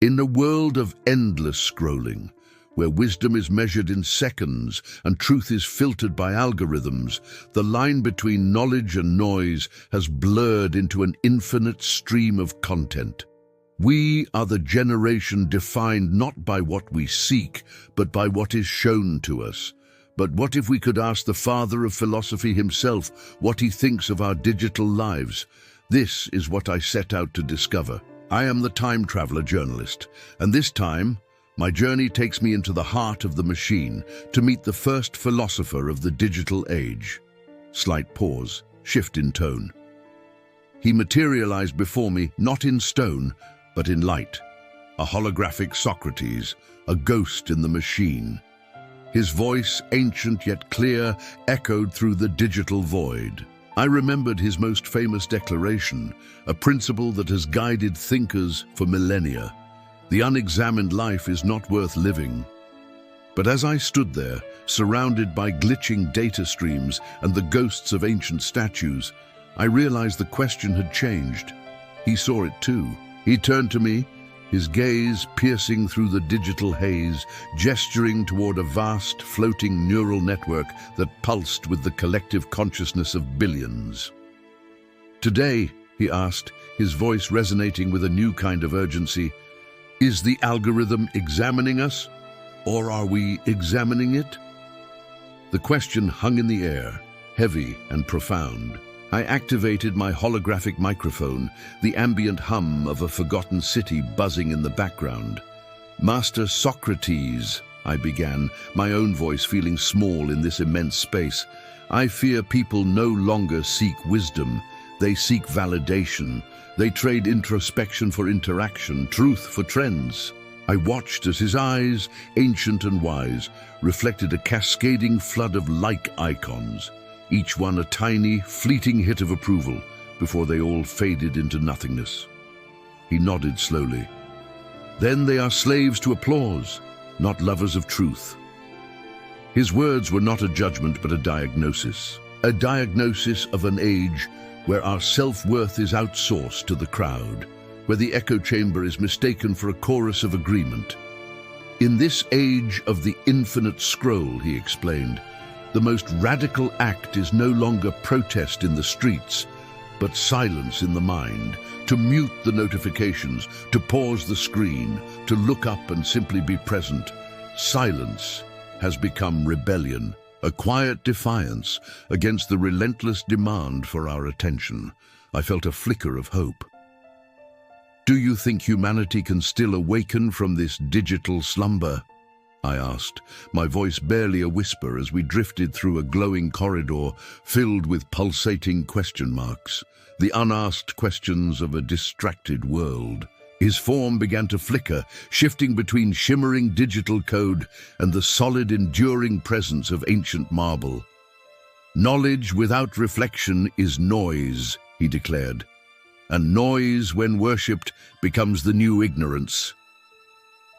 In a world of endless scrolling, where wisdom is measured in seconds and truth is filtered by algorithms, the line between knowledge and noise has blurred into an infinite stream of content. We are the generation defined not by what we seek, but by what is shown to us. But what if we could ask the father of philosophy himself what he thinks of our digital lives? This is what I set out to discover. I am the time traveler journalist, and this time, my journey takes me into the heart of the machine to meet the first philosopher of the digital age. Slight pause, shift in tone. He materialized before me, not in stone, but in light. A holographic Socrates, a ghost in the machine. His voice, ancient yet clear, echoed through the digital void. I remembered his most famous declaration, a principle that has guided thinkers for millennia. The unexamined life is not worth living. But as I stood there, surrounded by glitching data streams and the ghosts of ancient statues, I realized the question had changed. He saw it too. He turned to me, his gaze piercing through the digital haze, gesturing toward a vast, floating neural network that pulsed with the collective consciousness of billions. "Today," he asked, his voice resonating with a new kind of urgency, "is the algorithm examining us, or are we examining it?" The question hung in the air, heavy and profound. I activated my holographic microphone, the ambient hum of a forgotten city buzzing in the background. "Master Socrates," I began, my own voice feeling small in this immense space, "I fear people no longer seek wisdom. They seek validation. They trade introspection for interaction, truth for trends." I watched as his eyes, ancient and wise, reflected a cascading flood of like icons, each one a tiny, fleeting hit of approval before they all faded into nothingness. He nodded slowly. "Then they are slaves to applause, not lovers of truth." His words were not a judgment but a diagnosis of an age where our self-worth is outsourced to the crowd, where the echo chamber is mistaken for a chorus of agreement. "In this age of the infinite scroll," he explained, "the most radical act is no longer protest in the streets, but silence in the mind, to mute the notifications, to pause the screen, to look up and simply be present. Silence has become rebellion, a quiet defiance against the relentless demand for our attention." I felt a flicker of hope. "Do you think humanity can still awaken from this digital slumber?" I asked, my voice barely a whisper as we drifted through a glowing corridor filled with pulsating question marks, the unasked questions of a distracted world. His form began to flicker, shifting between shimmering digital code and the solid, enduring presence of ancient marble. "Knowledge without reflection is noise," he declared, "and noise, when worshipped, becomes the new ignorance."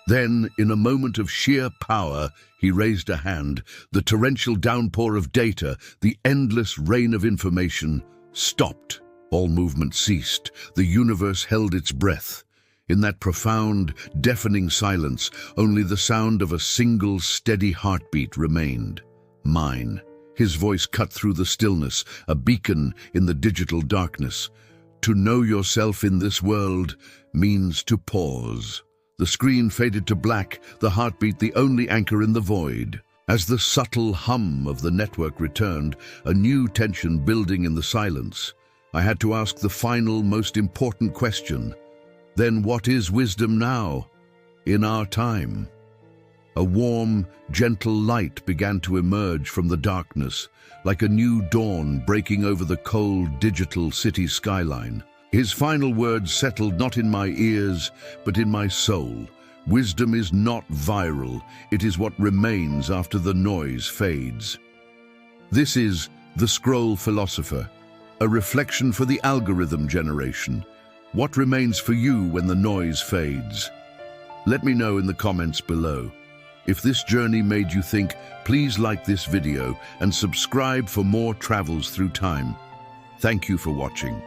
Then, in a moment of sheer power, he raised a hand. The torrential downpour of data, the endless rain of information, stopped. All movement ceased. The universe held its breath. In that profound, deafening silence, only the sound of a single, steady heartbeat remained. Mine. His voice cut through the stillness, a beacon in the digital darkness. "To know yourself in this world means to pause." The screen faded to black, the heartbeat the only anchor in the void. As the subtle hum of the network returned, a new tension building in the silence, I had to ask the final, most important question. Then what is wisdom now, in our time? A warm, gentle light began to emerge from the darkness, like a new dawn breaking over the cold, digital city skyline. His final words settled not in my ears, but in my soul. Wisdom is not viral. It is what remains after the noise fades. This is The Scroll Philosopher, a reflection for the algorithm generation. What remains for you when the noise fades? Let me know in the comments below. If this journey made you think, please like this video and subscribe for more travels through time. Thank you for watching.